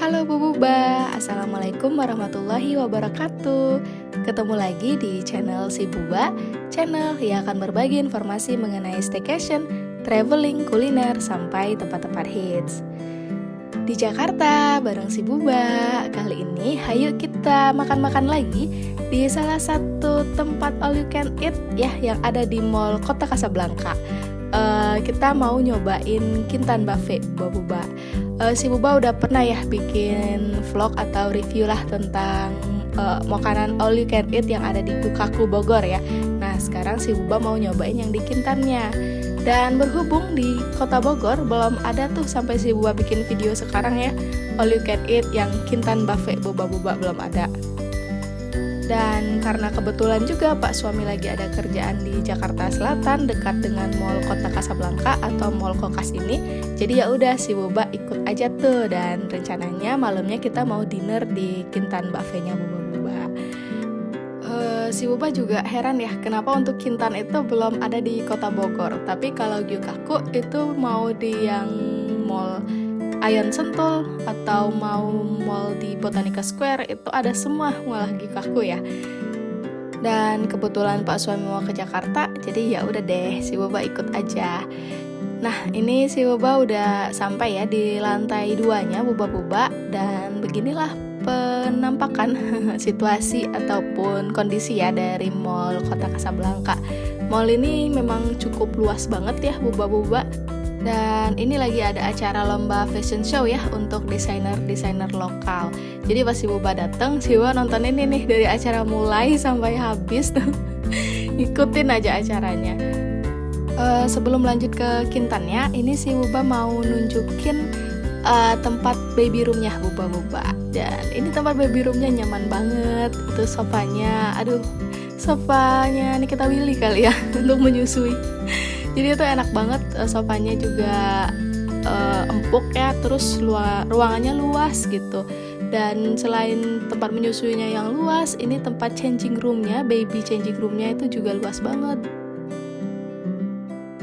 Halo Bu Buba, Assalamualaikum warahmatullahi wabarakatuh. Ketemu lagi di channel si Buba, channel yang akan berbagi informasi mengenai staycation, traveling, kuliner, sampai tempat-tempat hits di Jakarta bareng si Buba. Kali ini hayu kita makan-makan lagi di salah satu tempat all you can eat ya yang ada di Mall Kota Kasablanka. Kita mau nyobain Kintan Buffet Bu Buba. Si Buba udah pernah ya bikin vlog atau review lah tentang makanan all you can eat yang ada di Yukaku Bogor ya. Nah sekarang si Buba mau nyobain yang di Kintannya. Dan berhubung di kota Bogor belum ada tuh sampai si Buba bikin video sekarang ya, all you can eat yang Kintan Buffet Buba belum ada. Dan karena kebetulan juga Pak suami lagi ada kerjaan di Jakarta Selatan dekat dengan Mall Kota Kasablanka atau Mall Kokas ini, jadi ya udah si Buba ikut aja tuh. Dan rencananya malamnya kita mau dinner di Kintan Buffetnya Buba. Si Buba juga heran ya kenapa untuk Kintan itu belum ada di kota Bogor, tapi kalau Gyukaku itu mau di yang Mall Ayon Sentul atau mau mall di Botanica Square itu ada semua malah Gyukaku ya. Dan kebetulan Pak suami mau ke Jakarta, jadi ya udah deh si Buba ikut aja. Nah ini si Buba udah sampai ya di lantai 2-nya Buba dan beginilah penampakan situasi ataupun kondisi ya dari Mall Kota Kasablanka. Mall ini memang cukup luas banget ya Buba. Dan ini lagi ada acara lomba fashion show ya untuk desainer lokal. Jadi pas si Buba dateng, si Buba nonton ini nih dari acara mulai sampai habis tuh. Ikutin aja acaranya. Sebelum lanjut ke Kintannya, ini si Buba mau nunjukin tempat baby roomnya Buba. Dan ini tempat baby roomnya nyaman banget. Itu sofanya, sofanya Nikita Willy kali ya untuk menyusui. Jadi itu enak banget, sofanya juga empuk ya, terus ruangannya luas gitu. Dan selain tempat menyusuinya yang luas, ini tempat changing roomnya, baby changing roomnya itu juga luas banget.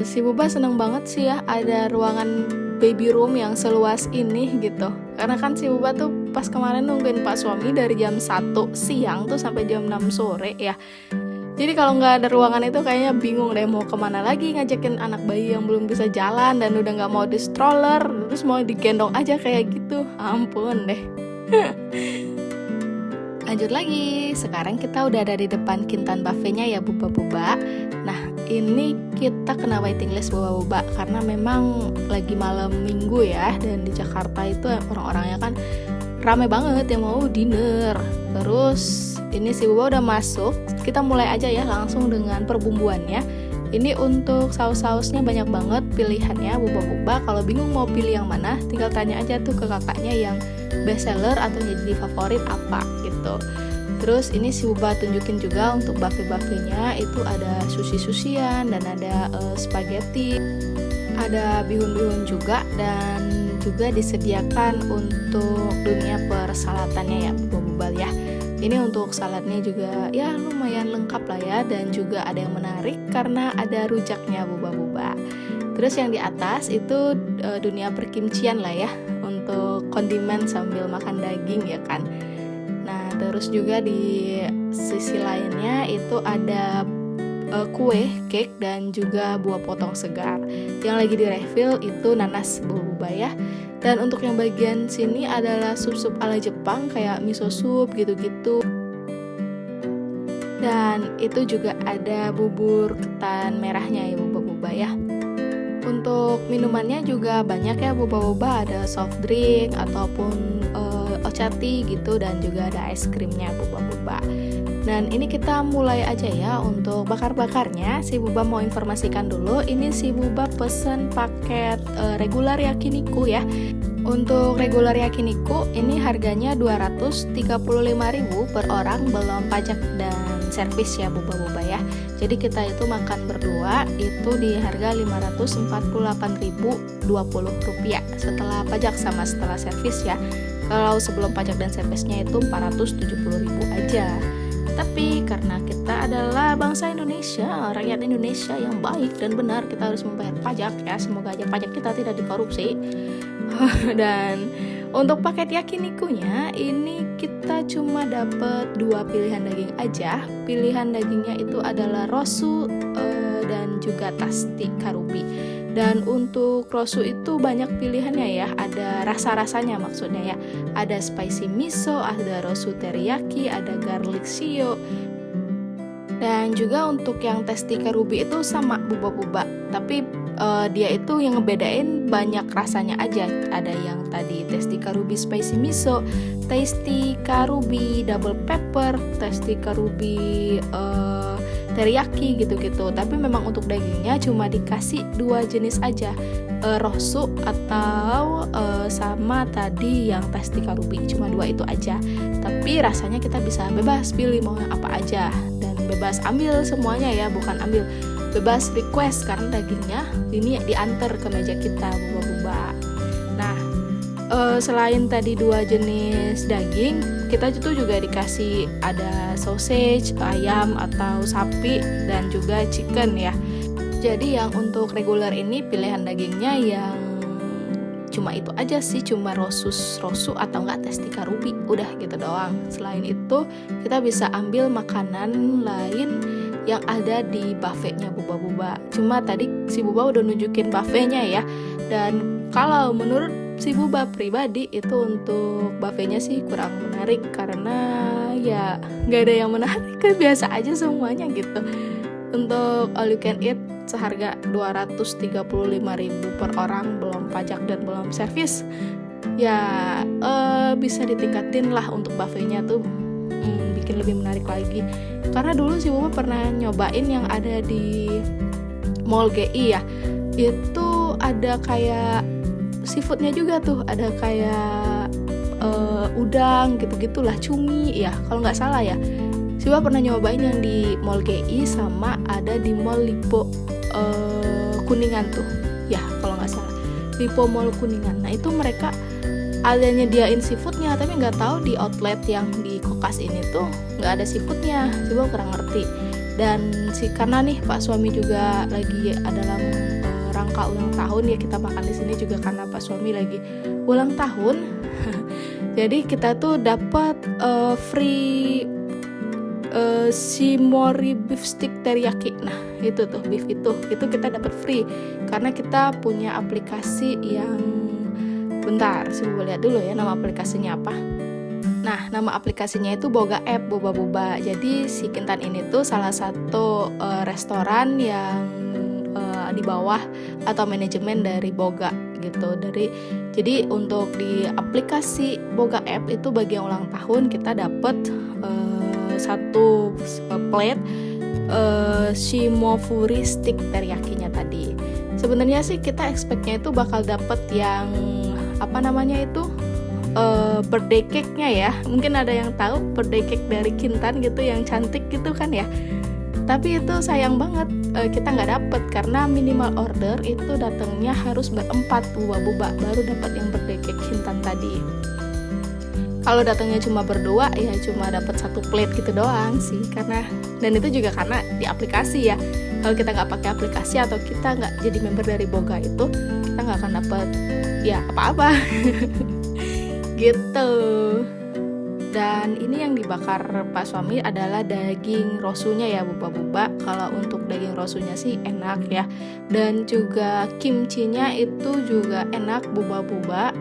Si Buba seneng banget sih ya ada ruangan baby room yang seluas ini gitu. Karena kan si Buba tuh pas kemarin nungguin Pak suami dari jam 1 siang tuh sampai jam 6 sore ya. Jadi kalau nggak ada ruangan itu kayaknya bingung deh mau kemana lagi ngajakin anak bayi yang belum bisa jalan dan udah nggak mau di stroller, terus mau digendong aja kayak gitu. Ampun deh. Lanjut lagi, sekarang kita udah ada di depan Kintan Buffetnya ya Buba. Nah ini kita kena waiting list Buba karena memang lagi malam minggu ya, dan di Jakarta itu orang-orangnya kan rame banget yang mau dinner. Terus ini si Buba udah masuk, kita mulai aja ya langsung dengan perbumbuannya. Ini untuk saus-sausnya banyak banget pilihannya Buba. Kalau bingung mau pilih yang mana, tinggal tanya aja tuh ke kakaknya yang best seller atau jadi favorit apa gitu. Terus ini si Buba tunjukin juga untuk buffet-buffetnya, itu ada sushi-sushian dan ada spaghetti, ada bihun-bihun juga, dan juga disediakan untuk dunia persalatannya ya Buba ya. Ini untuk saladnya juga ya lumayan lengkap lah ya, dan juga ada yang menarik karena ada rujaknya Buba. Terus yang di atas itu dunia perkimcian lah ya, untuk kondimen sambil makan daging ya kan. Nah terus juga di sisi lainnya itu ada kue, cake, dan juga buah potong segar. Yang lagi di refill itu nanas Buba ya. Dan untuk yang bagian sini adalah sup-sup ala Jepang kayak miso soup gitu-gitu. Dan itu juga ada bubur ketan merahnya ya Buba ya. Untuk minumannya juga banyak ya Buba, ada soft drink ataupun ochati gitu, dan juga ada es krimnya Buba. Dan ini kita mulai aja ya untuk bakar-bakarnya. Si Buba mau informasikan dulu, ini si Buba pesen paket regular yakiniku ya. Untuk regular yakiniku ini harganya 235.000 per orang belum pajak dan servis ya Buba ya. Jadi kita itu makan berdua itu di harga Rp548.020 setelah pajak sama setelah servis ya. Kalau sebelum pajak dan servisnya itu Rp470.000 aja. Tapi karena kita adalah bangsa Indonesia, rakyat Indonesia yang baik dan benar, kita harus membayar pajak ya. Semoga aja pajak kita tidak dikorupsi. Dan Untuk paket yakinikunya ini kita cuma dapat 2 pilihan daging aja. Pilihan dagingnya itu adalah rosu dan juga tasti karubi. Dan untuk rosu itu banyak pilihannya ya, ada rasa-rasanya maksudnya ya. Ada spicy miso, ada rosu teriyaki, ada garlic shio. Dan juga untuk yang tasti karubi itu sama buba-buba, tapi dia itu yang ngebedain banyak rasanya aja. Ada yang tadi tasti karubi spicy miso, tasty karubi double pepper, tasty karubi teriyaki gitu-gitu. Tapi memang untuk dagingnya cuma dikasih 2 jenis aja, rosu atau sama tadi yang tasti karubi, cuma 2 itu aja. Tapi rasanya kita bisa bebas pilih mau yang apa aja, dan bebas ambil semuanya ya, bukan ambil, bebas request karena dagingnya ini diantar ke meja kita buba-buba. Nah, selain tadi 2 jenis daging, kita itu juga dikasih ada sausage, ayam atau sapi, dan juga chicken ya. Jadi yang untuk regular ini pilihan dagingnya yang cuma itu aja sih, cuma rosu atau enggak tasti karubi, udah gitu doang. Selain itu kita bisa ambil makanan lain yang ada di buffetnya buba-buba. Cuma tadi si Buba udah nunjukin buffetnya ya, dan kalau menurut si Buba pribadi itu untuk buffetnya sih kurang menarik, karena ya nggak ada yang menarik, kan biasa aja semuanya gitu. Untuk all you can eat seharga 235.000 per orang, belum pajak dan belum servis. Ya bisa ditingkatin lah untuk buffetnya tuh, bikin lebih menarik lagi. Karena dulu si Buba pernah nyobain yang ada di Mall GI ya, itu ada kayak seafoodnya juga tuh, ada kayak udang gitu-gitulah, cumi ya kalau nggak salah ya. Si Buba pernah nyobain yang di Mall GI sama ada di Mall Lipo Kuningan tuh ya kalau nggak salah, Lipo Mall Kuningan. Nah itu mereka ada nyediain seafoodnya, tapi nggak tahu di outlet yang di Kokas ini tuh nggak ada seafoodnya. Coba kurang ngerti. Dan karena nih Pak suami juga lagi dalam rangka ulang tahun ya, kita makan di sini juga karena Pak suami lagi ulang tahun. Jadi kita tuh dapat free shimori beef stick teriyaki. Nah itu tuh beef itu kita dapat free karena kita punya aplikasi yang, bentar saya lihat dulu ya nama aplikasinya apa. Nah nama aplikasinya itu Boga App Buba-buba. Jadi si Kintan ini tuh salah satu restoran yang di bawah atau manajemen dari Boga gitu. Jadi untuk di aplikasi Boga App itu bagi yang ulang tahun kita dapat satu plate shimofuri stick teriyakinya tadi. Sebenarnya sih kita expect-nya itu bakal dapat yang apa namanya itu birthday cake-nya ya. Mungkin ada yang tahu birthday cake dari Kintan gitu yang cantik gitu kan ya. Tapi itu sayang banget kita nggak dapet karena minimal order itu datangnya harus berempat buba-buba baru dapat yang birthday cake Kintan tadi. Kalau datangnya cuma berdua ya cuma dapat 1 plate gitu doang sih, karena dan itu juga karena di aplikasi ya. Kalau kita nggak pakai aplikasi atau kita nggak jadi member dari Boga itu, kita nggak akan dapat ya apa-apa gitu. Dan ini yang dibakar Pak suami adalah daging rosunya ya buba-buba. Kalau untuk daging rosunya sih enak ya, dan juga kimchinya itu juga enak buba-buba,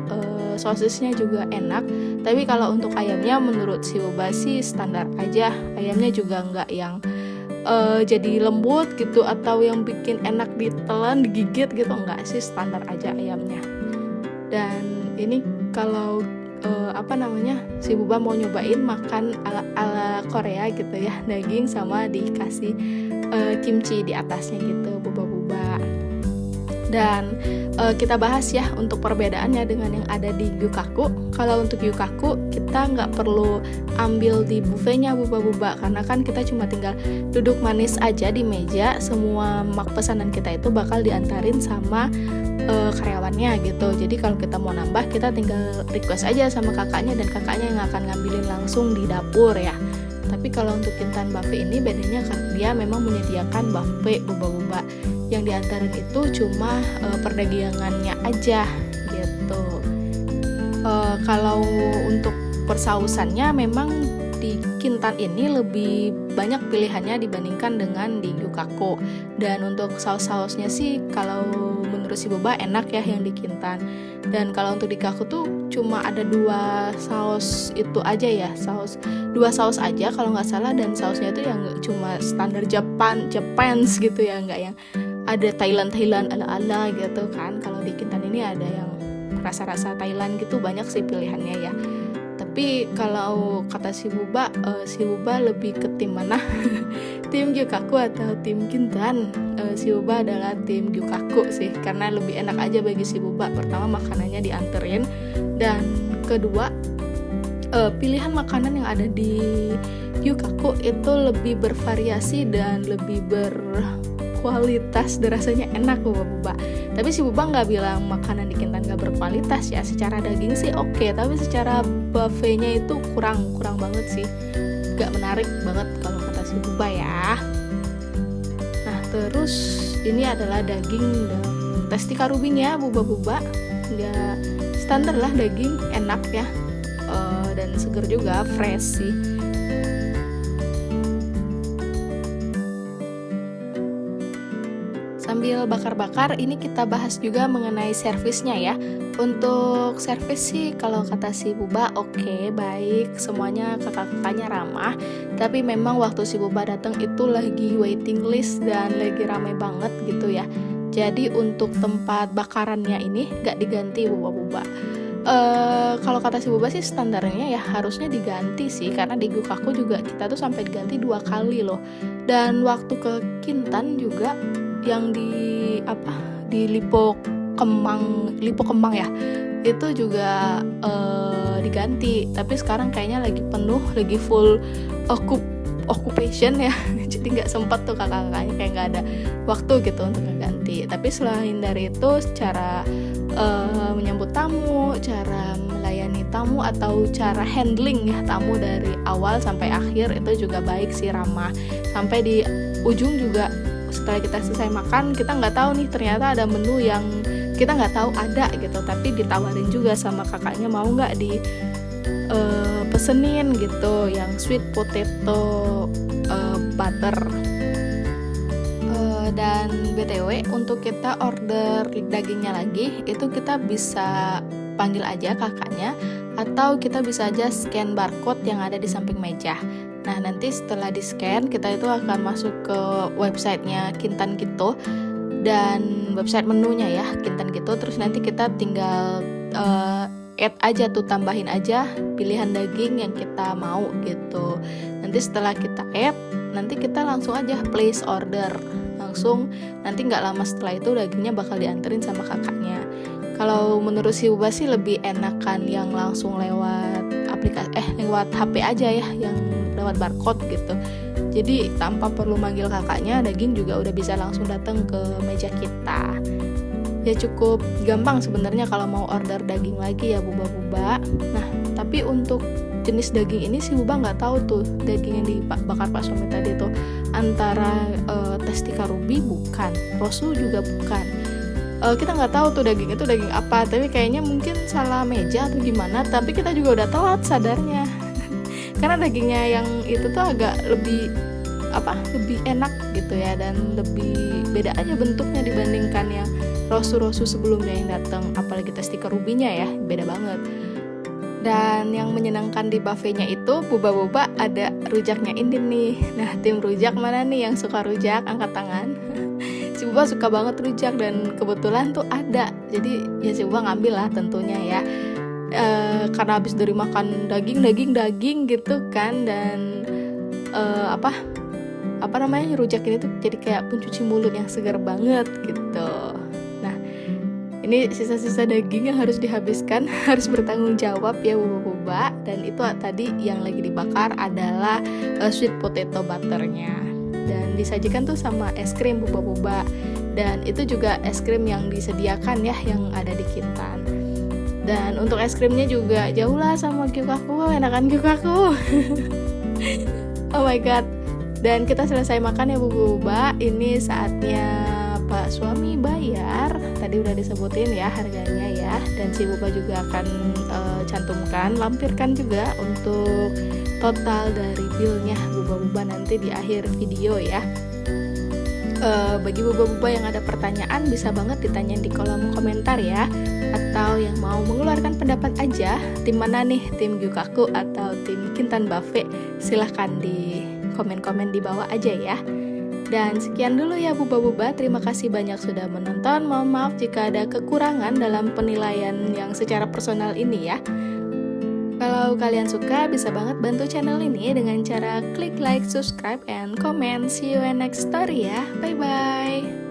sosisnya juga enak. Tapi kalau untuk ayamnya menurut si Buba sih standar aja. Ayamnya juga nggak yang jadi lembut gitu atau yang bikin enak ditelan digigit gitu, enggak sih, standar aja ayamnya. Dan ini kalau si Buba mau nyobain makan ala Korea gitu ya, daging sama dikasih kimchi di atasnya gitu buba-buba. Dan kita bahas ya untuk perbedaannya dengan yang ada di Gyukaku. Kalau untuk Gyukaku kita nggak perlu ambil di buffetnya buba-buba, karena kan kita cuma tinggal duduk manis aja di meja. Semua pesanan kita itu bakal diantarin sama karyawannya gitu. Jadi kalau kita mau nambah kita tinggal request aja sama kakaknya, dan kakaknya yang akan ngambilin langsung di dapur ya. Tapi kalau untuk Kintan buffet ini bedanya kan dia memang menyediakan buffet buba-buba. Yang diantarin itu cuma perdagangannya aja gitu. Kalau untuk persausannya memang di Kintan ini lebih banyak pilihannya dibandingkan dengan di Gyukaku. Dan untuk saus-sausnya sih kalau menurut si Boba enak ya yang di Kintan. Dan kalau untuk di Gyukaku tuh cuma ada 2 saus itu aja ya, 2 saus aja kalau nggak salah, dan sausnya itu yang cuma standar Japans gitu ya, nggak yang ada Thailand ala-ala gitu kan. Kalau di Kintan ini ada yang rasa-rasa Thailand gitu, banyak sih pilihannya ya. Tapi kalau kata si Buba lebih ke tim mana? Tim Gyukaku atau tim Kintan? Si Buba adalah tim Gyukaku sih, karena lebih enak aja bagi si Buba. Pertama, makanannya dianterin, dan kedua, pilihan makanan yang ada di Gyukaku itu lebih bervariasi dan lebih berkualitas, dan rasanya enak Buba. Tapi si Buba nggak bilang makanan di Kintan nggak berkualitas ya. Secara daging sih oke, tapi secara buffetnya itu kurang banget sih, nggak menarik banget kalau kata si Buba ya. Nah terus ini adalah daging dan testika rubinya Buba. Ya standar lah, daging enak ya, dan seger juga, fresh sih. Sambil bakar-bakar, ini kita bahas juga mengenai servisnya ya. Untuk servis sih kalau kata si Buba oke, baik, semuanya kakak-kakaknya ramah. Tapi memang waktu si Buba datang itu lagi waiting list dan lagi ramai banget gitu ya. Jadi untuk tempat bakarannya ini gak diganti Buba. Kalau kata si Buba sih standarnya ya harusnya diganti sih, karena di Gyukaku juga kita tuh sampai diganti 2 kali loh. Dan waktu ke Kintan juga yang di Lipo Kembang ya, itu juga diganti. Tapi sekarang kayaknya lagi penuh, lagi full occupation ya. Jadi nggak sempat tuh kakak-kakaknya, kayak nggak ada waktu gitu untuk ngeganti. Tapi selain dari itu, cara menyambut tamu, cara melayani tamu, atau cara handling ya tamu dari awal sampai akhir itu juga baik sih, ramah. Sampai di ujung juga setelah kita selesai makan, kita nggak tahu nih ternyata ada menu yang kita nggak tahu ada gitu, tapi ditawarin juga sama kakaknya, mau nggak di pesenin gitu yang sweet potato butter. Dan BTW untuk kita order dagingnya lagi, itu kita bisa panggil aja kakaknya, atau kita bisa aja scan barcode yang ada di samping meja. Nah nanti setelah di scan, kita itu akan masuk ke websitenya Kintan gitu, dan website menunya ya Kintan gitu. Terus nanti kita tinggal add aja tuh, tambahin aja pilihan daging yang kita mau gitu. Nanti setelah kita add, nanti kita langsung aja place order langsung. Nanti nggak lama setelah itu dagingnya bakal dianterin sama kakaknya. Kalau menurut si Buba sih lebih enakan yang langsung lewat aplikasi, lewat HP aja ya, yang lewat barcode gitu. Jadi tanpa perlu manggil kakaknya, daging juga udah bisa langsung datang ke meja kita. Ya cukup gampang sebenarnya kalau mau order daging lagi ya Buba. Nah tapi untuk jenis daging ini si Buba nggak tahu tuh, daging yang dibakar Pak Suami tadi tuh antara testika ruby bukan, rosu juga bukan. Kita nggak tahu tuh daging itu daging apa, tapi kayaknya mungkin salah meja atau gimana. Tapi kita juga udah telat sadarnya. Karena dagingnya yang itu tuh agak lebih enak gitu ya, dan lebih beda aja bentuknya dibandingkan yang rosu sebelumnya yang datang. Apalagi testika rubinya ya, beda banget. Dan yang menyenangkan di buffetnya itu Buba ada rujaknya ini nih. Nah tim rujak mana nih yang suka rujak, angkat tangan. Si Buba suka banget rujak dan kebetulan tuh ada. Jadi ya si Buba ngambil lah tentunya ya. Karena habis dari makan daging gitu kan, dan rujak ini tuh jadi kayak pencuci mulut yang segar banget gitu. Nah ini sisa-sisa daging yang harus dihabiskan, harus bertanggung jawab ya Buba. Dan itu tadi yang lagi dibakar adalah sweet potato butternya, dan disajikan tuh sama es krim Buba. Dan itu juga es krim yang disediakan ya, yang ada di Kintan. Dan untuk es krimnya juga jauh lah sama Gyukaku, enakan Gyukaku. Oh my god. Dan kita selesai makan ya Buba. Ini saatnya Pak Suami bayar. Tadi udah disebutin ya harganya ya. Dan si Buba juga akan cantumkan, lampirkan juga untuk total dari billnya buba-buba nanti di akhir video ya. Bagi buba-buba yang ada pertanyaan bisa banget ditanyain di kolom komentar ya. Atau yang mau mengeluarkan pendapat aja, tim mana nih, tim Gyukaku atau tim Kintan Buffet, silahkan di komen-komen di bawah aja ya. Dan sekian dulu ya buba-buba, terima kasih banyak sudah menonton. Mohon maaf jika ada kekurangan dalam penilaian yang secara personal ini ya. Kalau kalian suka, bisa banget bantu channel ini dengan cara klik like, subscribe, and comment. See you in next story ya. Bye-bye.